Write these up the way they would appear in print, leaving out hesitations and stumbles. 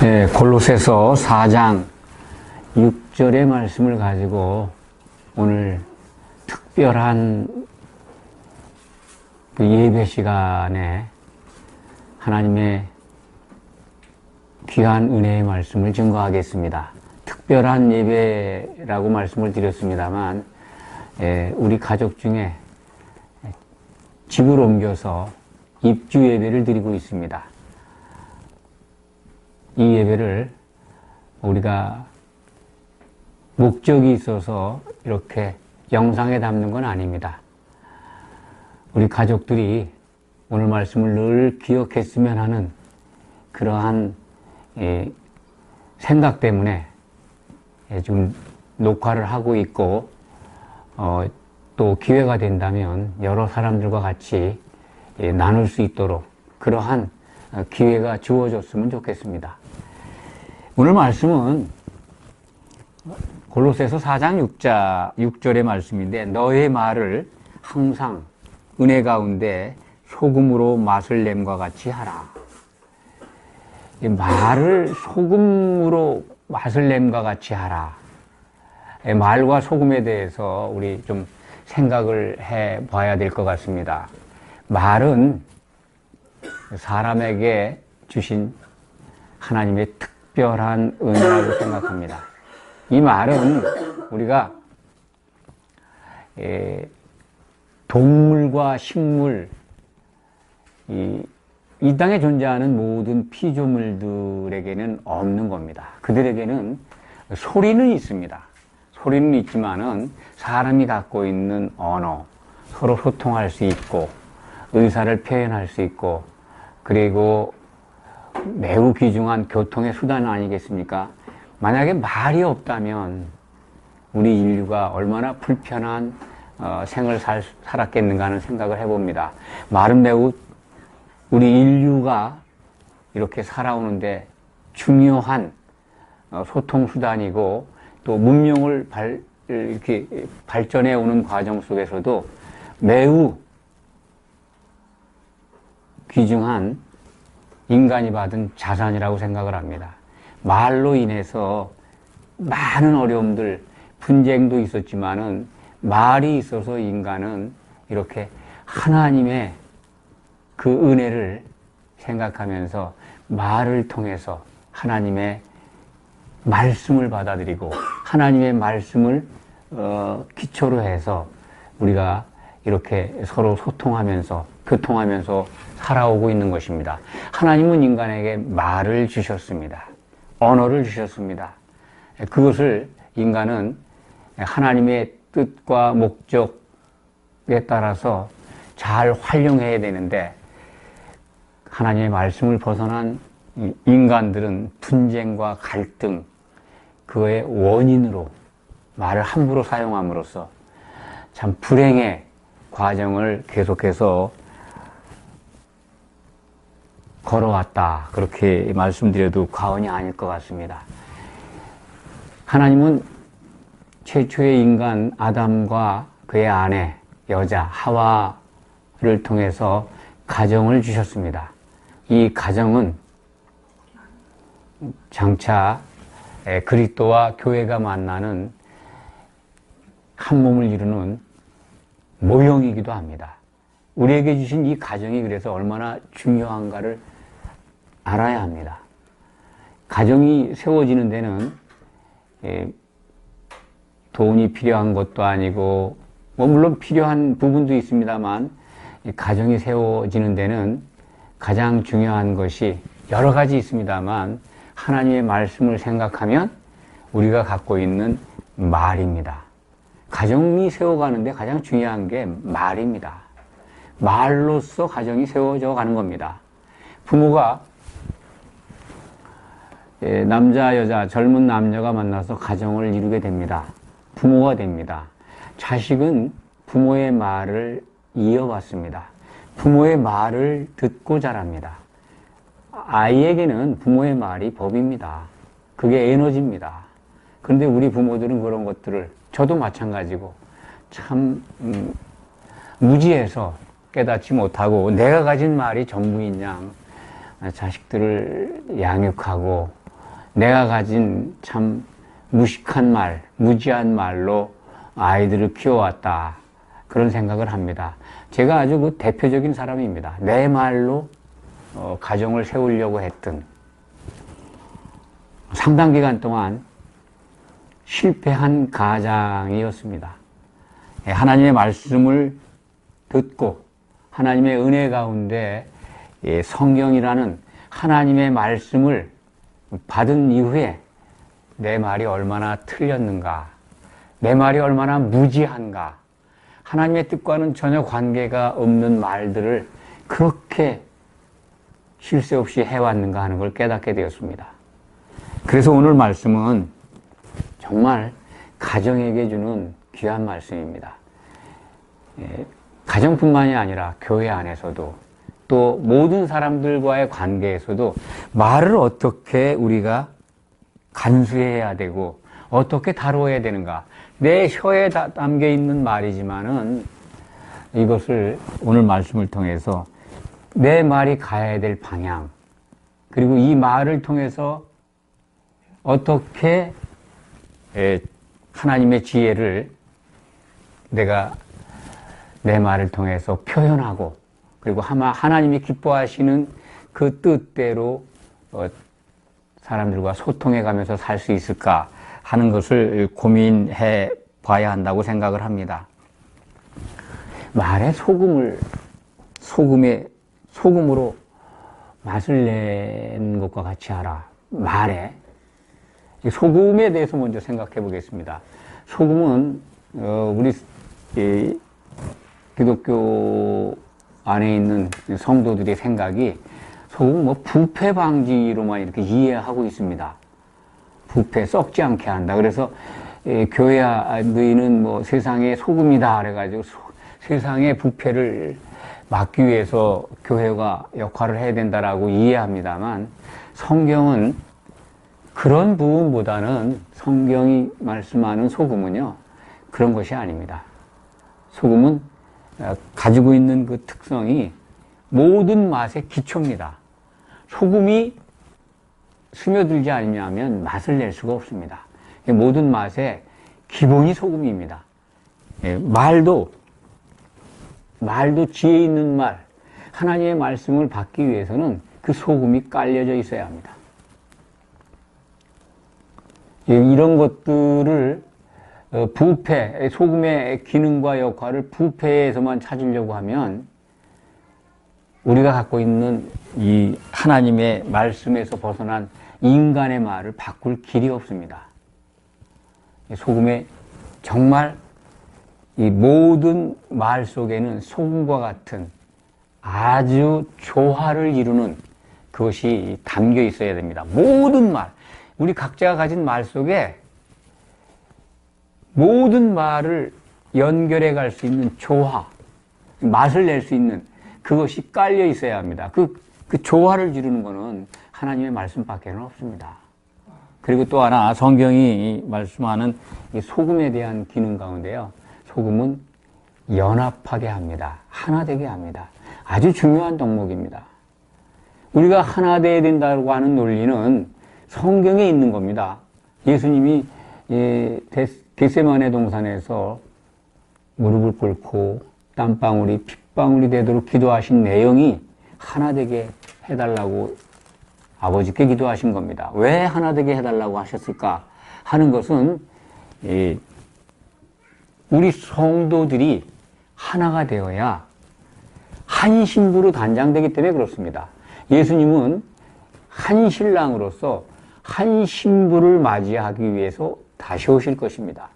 네, 골로새서 4장 6절의 말씀을 가지고 오늘 특별한 그 예배 시간에 하나님의 귀한 은혜의 말씀을 증거하겠습니다. 특별한 예배라고 말씀을 드렸습니다만 우리 가족 중에 집을 옮겨서 입주 예배를 드리고 있습니다. 이 예배를 우리가 목적이 있어서 이렇게 영상에 담는 건 아닙니다. 우리 가족들이 오늘 말씀을 늘 기억했으면 하는 그러한 생각 때문에 지금 녹화를 하고 있고 또 기회가 된다면 여러 사람들과 같이 나눌 수 있도록 그러한 기회가 주어졌으면 좋겠습니다. 오늘 말씀은 골로새서 4장 6절의 말씀인데, 너의 말을 항상 은혜 가운데 소금으로 맛을 냄과 같이 하라. 이 말을 소금으로 맛을 냄과 같이 하라. 말과 소금에 대해서 우리 좀 생각을 해 봐야 될 것 같습니다. 말은 사람에게 주신 하나님의 특별한 은혜라고 생각합니다. 이 말은 우리가 동물과 식물, 이 땅에 존재하는 모든 피조물들에게는 없는 겁니다. 그들에게는 소리는 있습니다. 소리는 있지만은 사람이 갖고 있는 언어, 서로 소통할 수 있고 의사를 표현할 수 있고, 그리고 매우 귀중한 교통의 수단 아니겠습니까? 만약에 말이 없다면 우리 인류가 얼마나 불편한 생을 살았겠는가 하는 생각을 해봅니다. 말은 매우 우리 인류가 이렇게 살아오는데 중요한 소통 수단이고, 또 문명을 이렇게 발전해 오는 과정 속에서도 매우 귀중한 인간이 받은 자산이라고 생각을 합니다. 말로 인해서 많은 어려움들, 분쟁도 있었지만은 말이 있어서 인간은 이렇게 하나님의 그 은혜를 생각하면서 말을 통해서 하나님의 말씀을 받아들이고 하나님의 말씀을 기초로 해서 우리가 이렇게 서로 소통하면서 교통하면서 살아오고 있는 것입니다. 하나님은 인간에게 말을 주셨습니다. 언어를 주셨습니다. 그것을 인간은 하나님의 뜻과 목적에 따라서 잘 활용해야 되는데, 하나님의 말씀을 벗어난 인간들은 분쟁과 갈등, 그의 원인으로 말을 함부로 사용함으로써 참 불행의 과정을 계속해서 걸어왔다, 그렇게 말씀드려도 과언이 아닐 것 같습니다. 하나님은 최초의 인간 아담과 그의 아내 여자 하와를 통해서 가정을 주셨습니다. 이 가정은 장차 그리스도와 교회가 만나는 한 몸을 이루는 모형이기도 합니다. 우리에게 주신 이 가정이 그래서 얼마나 중요한가를 알아야 합니다. 가정이 세워지는 데는 돈이 필요한 것도 아니고, 물론 필요한 부분도 있습니다만, 가정이 세워지는 데는 가장 중요한 것이 여러 가지 있습니다만, 하나님의 말씀을 생각하면 우리가 갖고 있는 말입니다. 가정이 세워가는데 가장 중요한 게 말입니다. 말로써 가정이 세워져 가는 겁니다. 부모가 남자, 여자, 젊은 남녀가 만나서 가정을 이루게 됩니다. 부모가 됩니다. 자식은 부모의 말을 이어받습니다. 부모의 말을 듣고 자랍니다. 아이에게는 부모의 말이 법입니다. 그게 에너지입니다. 그런데 우리 부모들은 그런 것들을, 저도 마찬가지고, 참 무지해서 깨닫지 못하고 내가 가진 말이 전부인 양 자식들을 양육하고 내가 가진 참 무식한 말, 무지한 말로 아이들을 키워왔다. 그런 생각을 합니다. 제가 아주 그 대표적인 사람입니다. 내 말로 가정을 세우려고 했던 상당 기간 동안 실패한 가장이었습니다. 하나님의 말씀을 듣고 하나님의 은혜 가운데 성경이라는 하나님의 말씀을 받은 이후에 내 말이 얼마나 틀렸는가, 내 말이 얼마나 무지한가, 하나님의 뜻과는 전혀 관계가 없는 말들을 그렇게 쉴 새 없이 해왔는가 하는 걸 깨닫게 되었습니다. 그래서 오늘 말씀은 정말 가정에게 주는 귀한 말씀입니다. 가정뿐만이 아니라 교회 안에서도 또 모든 사람들과의 관계에서도 말을 어떻게 우리가 간수해야 되고 어떻게 다루어야 되는가. 내 혀에 담겨 있는 말이지만은 이것을 오늘 말씀을 통해서 내 말이 가야 될 방향, 그리고 이 말을 통해서 어떻게 하나님의 지혜를 내가 내 말을 통해서 표현하고, 그리고 하나님이 기뻐하시는 그 뜻대로 사람들과 소통해 가면서 살 수 있을까 하는 것을 고민해 봐야 한다고 생각을 합니다. 말에 소금으로 맛을 내는 것과 같이 하라. 말에 소금에 대해서 먼저 생각해 보겠습니다. 소금은 우리 기독교 안에 있는 성도들의 생각이 소금은 부패 방지로만 이렇게 이해하고 있습니다. 부패 썩지 않게 한다. 그래서 교회야 너희는 세상의 소금이다 그래가지고 세상의 부패를 막기 위해서 교회가 역할을 해야 된다라고 이해합니다만, 성경은 그런 부분보다는 성경이 말씀하는 소금은요, 그런 것이 아닙니다. 소금은 가지고 있는 그 특성이 모든 맛의 기초입니다. 소금이 스며들지 않으면 맛을 낼 수가 없습니다. 모든 맛의 기본이 소금입니다. 말도 지혜 있는 말, 하나님의 말씀을 받기 위해서는 그 소금이 깔려져 있어야 합니다. 이런 것들을 부패, 소금의 기능과 역할을 부패에서만 찾으려고 하면 우리가 갖고 있는 이 하나님의 말씀에서 벗어난 인간의 말을 바꿀 길이 없습니다. 소금의 정말 이 모든 말 속에는 소금과 같은 아주 조화를 이루는 그것이 담겨 있어야 됩니다. 모든 말, 우리 각자가 가진 말 속에 모든 말을 연결해 갈 수 있는 조화, 맛을 낼 수 있는 그것이 깔려 있어야 합니다. 그 조화를 이루는 것은 하나님의 말씀밖에는 없습니다. 그리고 또 하나, 성경이 말씀하는 이 소금에 대한 기능 가운데요, 소금은 연합하게 합니다. 하나 되게 합니다. 아주 중요한 덕목입니다. 우리가 하나 되어야 된다고 하는 논리는 성경에 있는 겁니다. 예수님이 겟세마네 동산에서 무릎을 꿇고 땀방울이 핏방울이 되도록 기도하신 내용이 하나 되게 해달라고 아버지께 기도하신 겁니다. 왜 하나 되게 해달라고 하셨을까 하는 것은 우리 성도들이 하나가 되어야 한 신부로 단장되기 때문에 그렇습니다. 예수님은 한 신랑으로서 한 신부를 맞이하기 위해서 다시 오실 것입니다.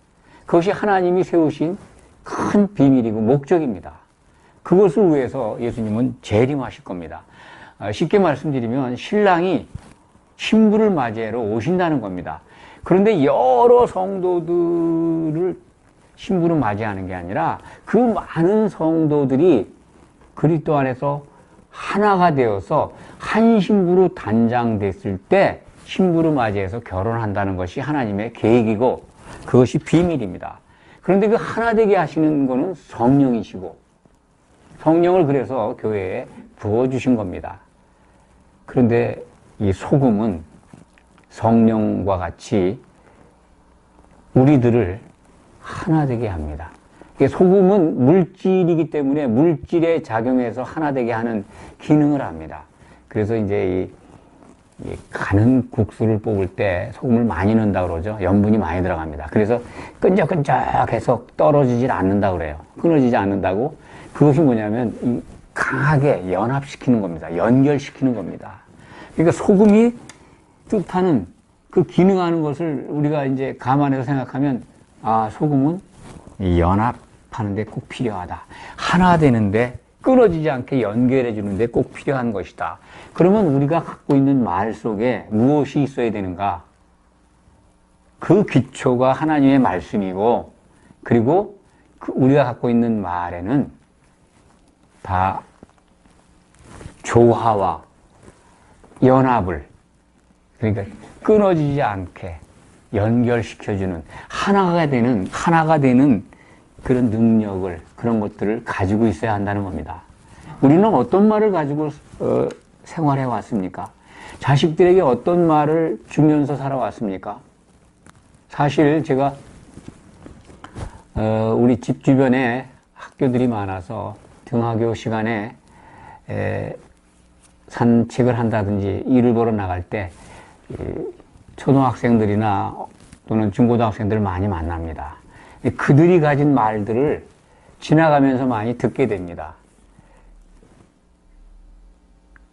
그것이 하나님이 세우신 큰 비밀이고 목적입니다. 그것을 위해서 예수님은 재림하실 겁니다. 쉽게 말씀드리면 신랑이 신부를 맞이하러 오신다는 겁니다. 그런데 여러 성도들을 신부로 맞이하는 게 아니라 그 많은 성도들이 그리스도 안에서 하나가 되어서 한 신부로 단장됐을 때 신부로 맞이해서 결혼한다는 것이 하나님의 계획이고 그것이 비밀입니다. 그런데 그 하나 되게 하시는 것은 성령이시고 성령을 그래서 교회에 부어주신 겁니다. 그런데 이 소금은 성령과 같이 우리들을 하나 되게 합니다. 소금은 물질이기 때문에 물질에 작용해서 하나 되게 하는 기능을 합니다. 그래서 이제 이 가는 국수를 뽑을 때 소금을 많이 넣는다 그러죠. 염분이 많이 들어갑니다. 그래서 끈적끈적해서 떨어지질 않는다 그래요. 끊어지지 않는다고. 그것이 뭐냐면 강하게 연합시키는 겁니다. 연결시키는 겁니다. 그러니까 소금이 뜻하는 그 기능하는 것을 우리가 이제 감안해서 생각하면, 아, 소금은 연합하는데 꼭 필요하다. 하나 되는데 끊어지지 않게 연결해 주는데 꼭 필요한 것이다. 그러면 우리가 갖고 있는 말 속에 무엇이 있어야 되는가? 그 기초가 하나님의 말씀이고, 그리고 우리가 갖고 있는 말에는 다 조화와 연합을, 그러니까 끊어지지 않게 연결시켜주는 하나가 되는 그런 능력을, 그런 것들을 가지고 있어야 한다는 겁니다. 우리는 어떤 말을 가지고 생활해 왔습니까? 자식들에게 어떤 말을 주면서 살아왔습니까? 사실 제가 우리 집 주변에 학교들이 많아서 등하교 시간에 산책을 한다든지 일을 보러 나갈 때 초등학생들이나 또는 중고등학생들을 많이 만납니다. 그들이 가진 말들을 지나가면서 많이 듣게 됩니다.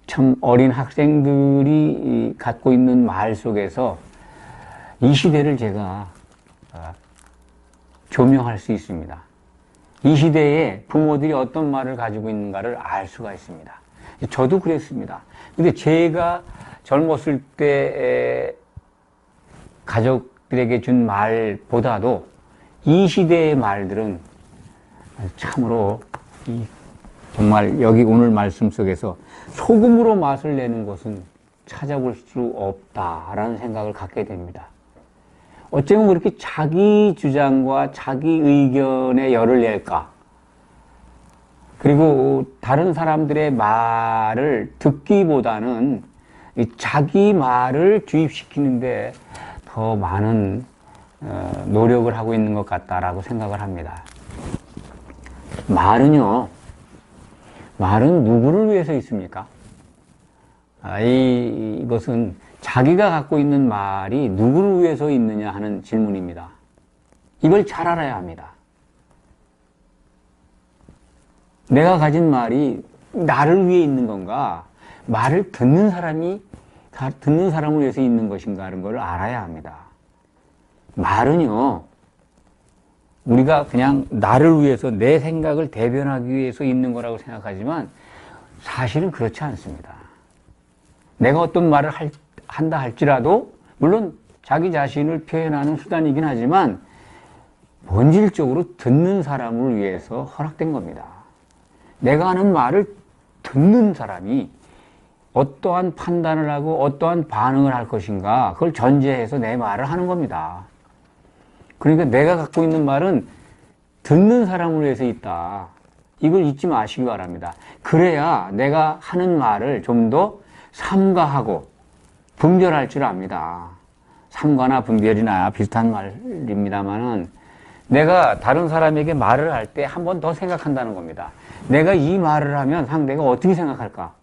참 어린 학생들이 갖고 있는 말 속에서 이 시대를 제가 조명할 수 있습니다. 이 시대에 부모들이 어떤 말을 가지고 있는가를 알 수가 있습니다. 저도 그랬습니다. 근데 제가 젊었을 때 가족들에게 준 말보다도 이 시대의 말들은 참으로 정말 여기 오늘 말씀 속에서 소금으로 맛을 내는 것은 찾아볼 수 없다라는 생각을 갖게 됩니다. 어쩌면 그렇게 자기 주장과 자기 의견에 열을 낼까? 그리고 다른 사람들의 말을 듣기보다는 자기 말을 주입시키는데 더 많은 노력을 하고 있는 것 같다라고 생각을 합니다. 말은 누구를 위해서 있습니까? 이것은 자기가 갖고 있는 말이 누구를 위해서 있느냐 하는 질문입니다. 이걸 잘 알아야 합니다. 내가 가진 말이 나를 위해 있는 건가? 말을 듣는 사람을 위해서 있는 것인가 하는 걸 알아야 합니다. 말은요, 우리가 그냥 나를 위해서 내 생각을 대변하기 위해서 있는 거라고 생각하지만 사실은 그렇지 않습니다. 내가 어떤 말을 한다 할지라도 물론 자기 자신을 표현하는 수단이긴 하지만 본질적으로 듣는 사람을 위해서 허락된 겁니다. 내가 하는 말을 듣는 사람이 어떠한 판단을 하고 어떠한 반응을 할 것인가 그걸 전제해서 내 말을 하는 겁니다. 그러니까 내가 갖고 있는 말은 듣는 사람을 위해서 있다. 이걸 잊지 마시기 바랍니다. 그래야 내가 하는 말을 좀 더 삼가하고 분별할 줄 압니다. 삼가나 분별이나 비슷한 말입니다만은 내가 다른 사람에게 말을 할 때 한 번 더 생각한다는 겁니다. 내가 이 말을 하면 상대가 어떻게 생각할까?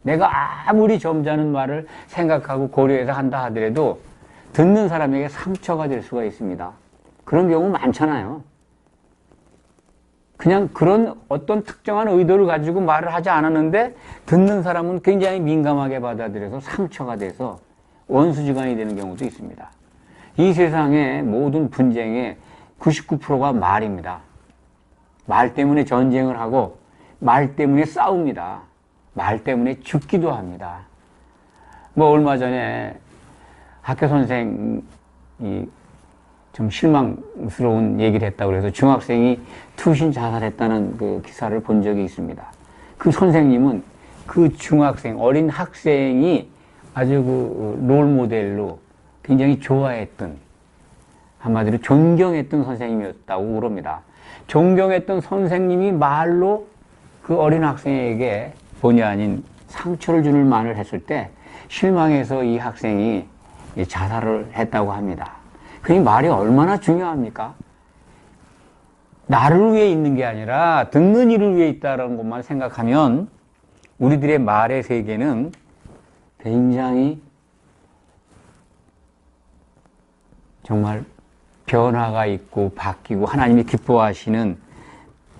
내가 아무리 점잖은 말을 생각하고 고려해서 한다 하더라도 듣는 사람에게 상처가 될 수가 있습니다. 그런 경우 많잖아요. 그냥 그런 어떤 특정한 의도를 가지고 말을 하지 않았는데 듣는 사람은 굉장히 민감하게 받아들여서 상처가 돼서 원수지간이 되는 경우도 있습니다. 이 세상의 모든 분쟁의 99%가 말입니다. 말 때문에 전쟁을 하고 말 때문에 싸웁니다. 말 때문에 죽기도 합니다. 얼마 전에 학교 선생이 좀 실망스러운 얘기를 했다고 해서 중학생이 투신 자살했다는 그 기사를 본 적이 있습니다. 그 선생님은 그 중학생, 어린 학생이 아주 그 롤모델로 굉장히 좋아했던, 한마디로 존경했던 선생님이었다고 그럽니다. 존경했던 선생님이 말로 그 어린 학생에게 본의 아닌 상처를 주는 말을 했을 때 실망해서 이 학생이 자살을 했다고 합니다. 그 말이 얼마나 중요합니까? 나를 위해 있는 게 아니라 듣는 이를 위해 있다는 것만 생각하면 우리들의 말의 세계는 굉장히 정말 변화가 있고 바뀌고 하나님이 기뻐하시는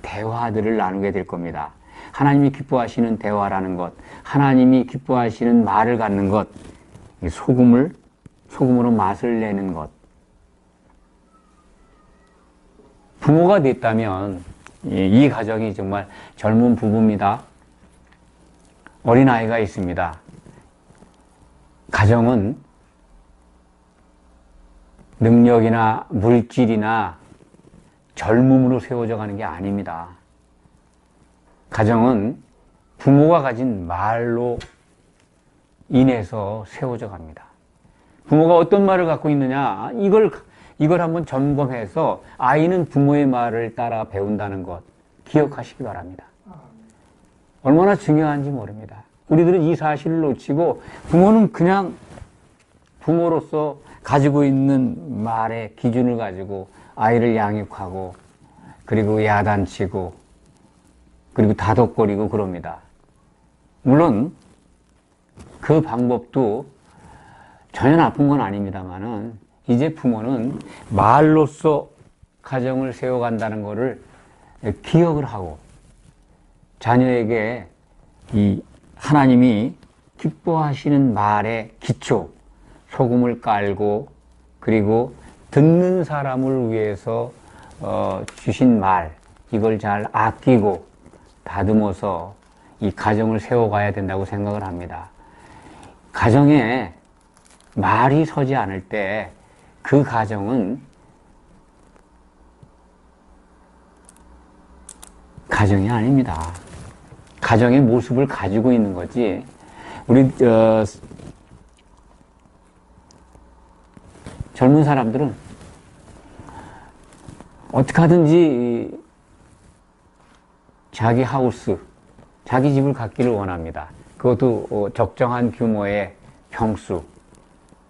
대화들을 나누게 될 겁니다. 하나님이 기뻐하시는 대화라는 것, 하나님이 기뻐하시는 말을 갖는 것, 소금으로 맛을 내는 것. 부모가 됐다면 이 가정이 정말 젊은 부부입니다. 어린아이가 있습니다. 가정은 능력이나 물질이나 젊음으로 세워져 가는 게 아닙니다. 가정은 부모가 가진 말로 인해서 세워져 갑니다. 부모가 어떤 말을 갖고 있느냐, 이걸 한번 점검해서 아이는 부모의 말을 따라 배운다는 것 기억하시기 바랍니다. 얼마나 중요한지 모릅니다. 우리들은 이 사실을 놓치고 부모는 그냥 부모로서 가지고 있는 말의 기준을 가지고 아이를 양육하고 그리고 야단치고 그리고 다독거리고 그럽니다. 물론 그 방법도 전혀 나쁜 건 아닙니다만은 이제 부모는 말로써 가정을 세워간다는 것을 기억을 하고 자녀에게 이 하나님이 기뻐하시는 말의 기초, 소금을 깔고 그리고 듣는 사람을 위해서 주신 말, 이걸 잘 아끼고 다듬어서 이 가정을 세워가야 된다고 생각을 합니다. 가정에 말이 서지 않을 때 그 가정은 가정이 아닙니다. 가정의 모습을 가지고 있는 거지. 우리 젊은 사람들은 어떻게 하든지 자기 하우스, 자기 집을 갖기를 원합니다. 그것도 적정한 규모의 평수,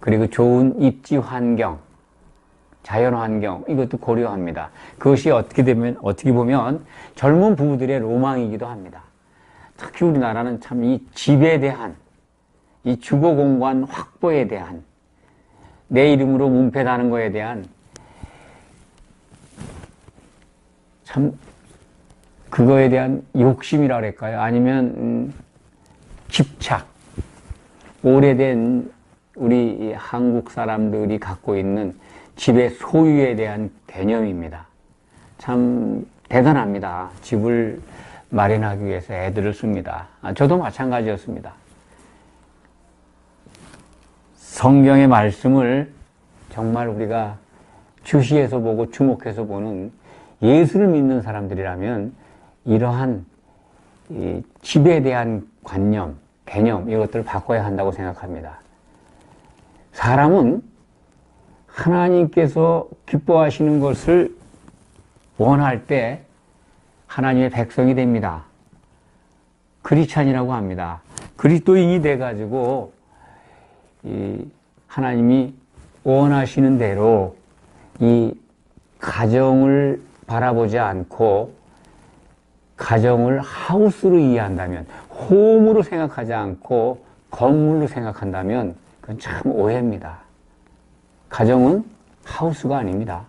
그리고 좋은 입지 환경, 자연 환경, 이것도 고려합니다. 그것이 어떻게 보면 젊은 부부들의 로망이기도 합니다. 특히 우리나라는 참 이 집에 대한, 이 주거 공간 확보에 대한, 내 이름으로 문패 다는 거에 대한 참 그거에 대한 욕심이라 그럴까요? 아니면 집착, 오래된 우리 한국 사람들이 갖고 있는 집의 소유에 대한 개념입니다. 참 대단합니다. 집을 마련하기 위해서 애들을 씁니다. 저도 마찬가지였습니다. 성경의 말씀을 정말 우리가 주시해서 보고 주목해서 보는 예수를 믿는 사람들이라면 이러한 이 집에 대한 관념, 개념 이것들을 바꿔야 한다고 생각합니다. 사람은 하나님께서 기뻐하시는 것을 원할 때 하나님의 백성이 됩니다. 크리스찬이라고 합니다. 그리스도인이 돼가지고 이 하나님이 원하시는 대로 이 가정을 바라보지 않고 가정을 하우스로 이해한다면, 홈으로 생각하지 않고 건물로 생각한다면 그건 참 오해입니다. 가정은 하우스가 아닙니다.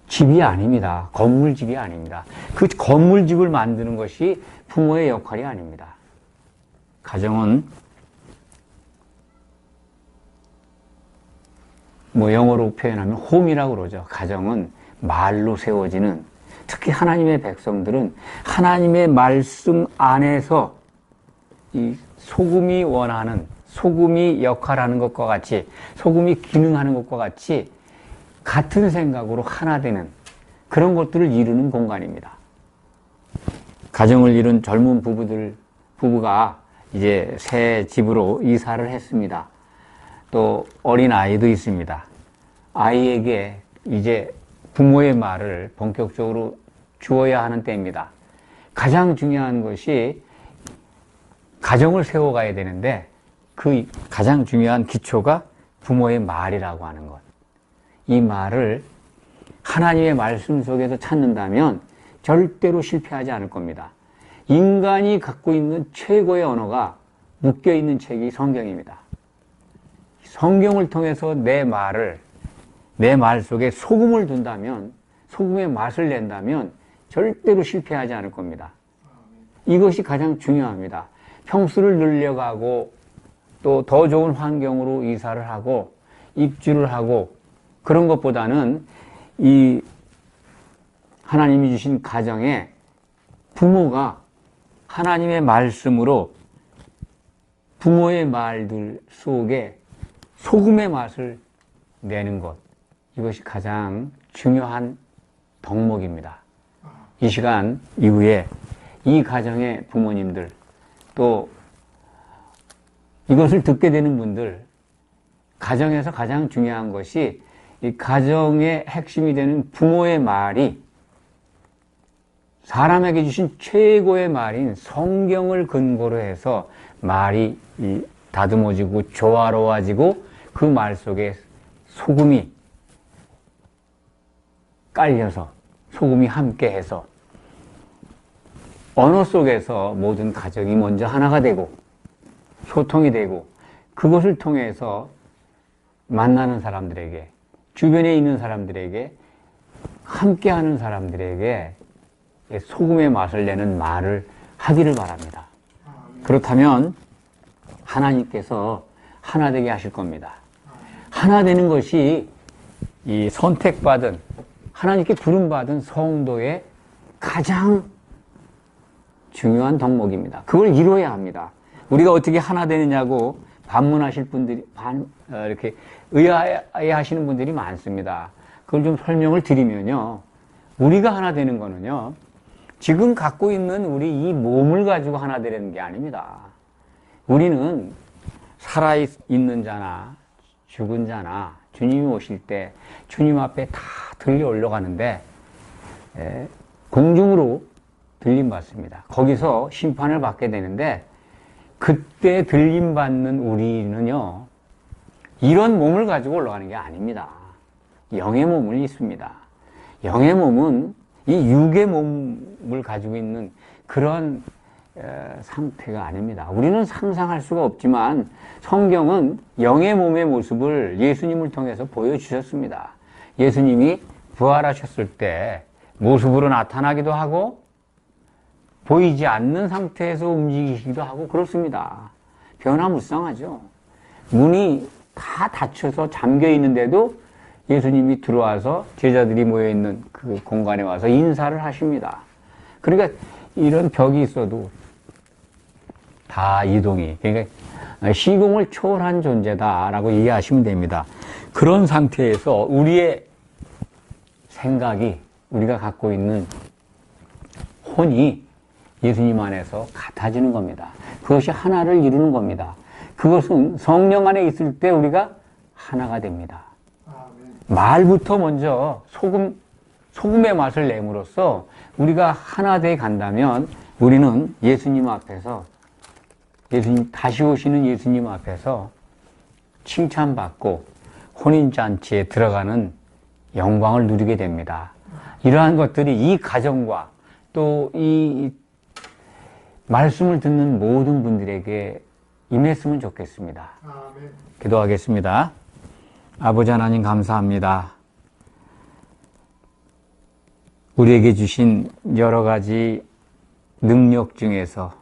집이 아닙니다. 건물집이 아닙니다. 그 건물집을 만드는 것이 부모의 역할이 아닙니다. 가정은 영어로 표현하면 홈이라고 그러죠. 가정은 말로 세워지는, 특히 하나님의 백성들은 하나님의 말씀 안에서 이 소금이 원하는, 소금이 역할하는 것과 같이, 소금이 기능하는 것과 같이 같은 생각으로 하나 되는 그런 것들을 이루는 공간입니다. 가정을 이룬 젊은 부부가 이제 새 집으로 이사를 했습니다. 또 어린 아이도 있습니다. 아이에게 이제 부모의 말을 본격적으로 주어야 하는 때입니다. 가장 중요한 것이 가정을 세워가야 되는데 그 가장 중요한 기초가 부모의 말이라고 하는 것. 이 말을 하나님의 말씀 속에서 찾는다면 절대로 실패하지 않을 겁니다. 인간이 갖고 있는 최고의 언어가 묶여있는 책이 성경입니다. 성경을 통해서 내 말 속에 소금을 둔다면, 소금의 맛을 낸다면 절대로 실패하지 않을 겁니다. 이것이 가장 중요합니다. 평수를 늘려가고 또 더 좋은 환경으로 이사를 하고 입주를 하고 그런 것보다는 이 하나님이 주신 가정에 부모가 하나님의 말씀으로 부모의 말들 속에 소금의 맛을 내는 것, 이것이 가장 중요한 덕목입니다. 이 시간 이후에 이 가정의 부모님들, 또 이것을 듣게 되는 분들, 가정에서 가장 중요한 것이 이 가정의 핵심이 되는 부모의 말이 사람에게 주신 최고의 말인 성경을 근거로 해서 말이 다듬어지고 조화로워지고 그 말 속에 소금이 깔려서 소금이 함께해서 언어 속에서 모든 가정이 먼저 하나가 되고 소통이 되고 그것을 통해서 만나는 사람들에게, 주변에 있는 사람들에게, 함께하는 사람들에게 소금의 맛을 내는 말을 하기를 바랍니다. 그렇다면 하나님께서 하나 되게 하실 겁니다. 하나 되는 것이 이 선택받은, 하나님께 부름받은 성도의 가장 중요한 덕목입니다. 그걸 이루어야 합니다. 우리가 어떻게 하나 되느냐고 반문하실 분들이, 이렇게 의아해 하시는 분들이 많습니다. 그걸 좀 설명을 드리면요. 우리가 하나 되는 거는요, 지금 갖고 있는 우리 이 몸을 가지고 하나 되는 게 아닙니다. 우리는 살아있는 자나 죽은 자나 주님이 오실 때 주님 앞에 다 들려 올라가는데 공중으로 들림받습니다. 거기서 심판을 받게 되는데 그때 들림받는 우리는요, 이런 몸을 가지고 올라가는 게 아닙니다. 영의 몸을 입습니다. 영의 몸은 이 육의 몸을 가지고 있는 그런 상태가 아닙니다. 우리는 상상할 수가 없지만 성경은 영의 몸의 모습을 예수님을 통해서 보여주셨습니다. 예수님이 부활하셨을 때 모습으로 나타나기도 하고 보이지 않는 상태에서 움직이기도 하고 그렇습니다. 변화무쌍하죠. 문이 다 닫혀서 잠겨 있는데도 예수님이 들어와서 제자들이 모여있는 그 공간에 와서 인사를 하십니다. 그러니까 이런 벽이 있어도 다 이동이, 그러니까 시공을 초월한 존재다라고 이해하시면 됩니다. 그런 상태에서 우리의 생각이, 우리가 갖고 있는 혼이 예수님 안에서 같아지는 겁니다. 그것이 하나를 이루는 겁니다. 그것은 성령 안에 있을 때 우리가 하나가 됩니다. 말부터 먼저 소금의 맛을 내므로써 우리가 하나 돼 간다면 우리는 예수님 앞에서, 다시 오시는 예수님 앞에서 칭찬받고 혼인잔치에 들어가는 영광을 누리게 됩니다. 이러한 것들이 이 가정과 또 이 말씀을 듣는 모든 분들에게 임했으면 좋겠습니다. 아멘. 기도하겠습니다. 아버지 하나님 감사합니다. 우리에게 주신 여러 가지 능력 중에서,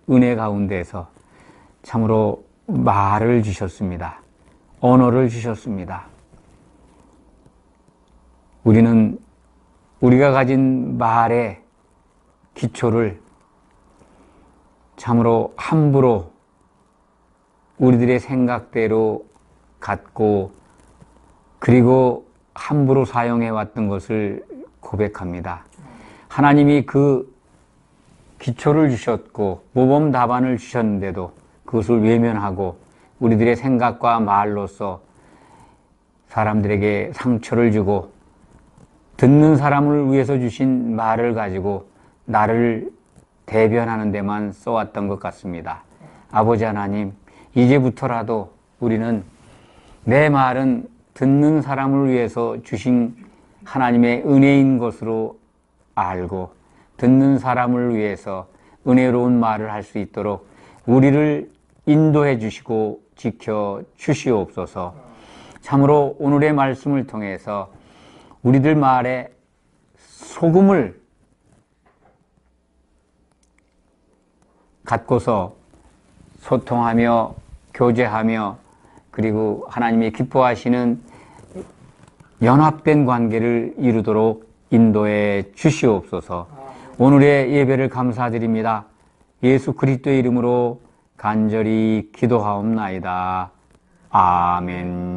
은혜 가운데서 참으로 말을 주셨습니다. 언어를 주셨습니다. 우리는 우리가 가진 말의 기초를 참으로 함부로 우리들의 생각대로 갖고 그리고 함부로 사용해왔던 것을 고백합니다. 하나님이 그 기초를 주셨고 모범 답안을 주셨는데도 그것을 외면하고 우리들의 생각과 말로서 사람들에게 상처를 주고 듣는 사람을 위해서 주신 말을 가지고 나를 대변하는 데만 써왔던 것 같습니다. 아버지 하나님, 이제부터라도 우리는 내 말은 듣는 사람을 위해서 주신 하나님의 은혜인 것으로 알고 듣는 사람을 위해서 은혜로운 말을 할 수 있도록 우리를 인도해 주시고 지켜 주시옵소서. 참으로 오늘의 말씀을 통해서 우리들 말에 소금을 갖고서 소통하며 교제하며 그리고 하나님이 기뻐하시는 연합된 관계를 이루도록 인도해 주시옵소서. 오늘의 예배를 감사드립니다. 예수 그리스도의 이름으로 간절히 기도하옵나이다. 아멘.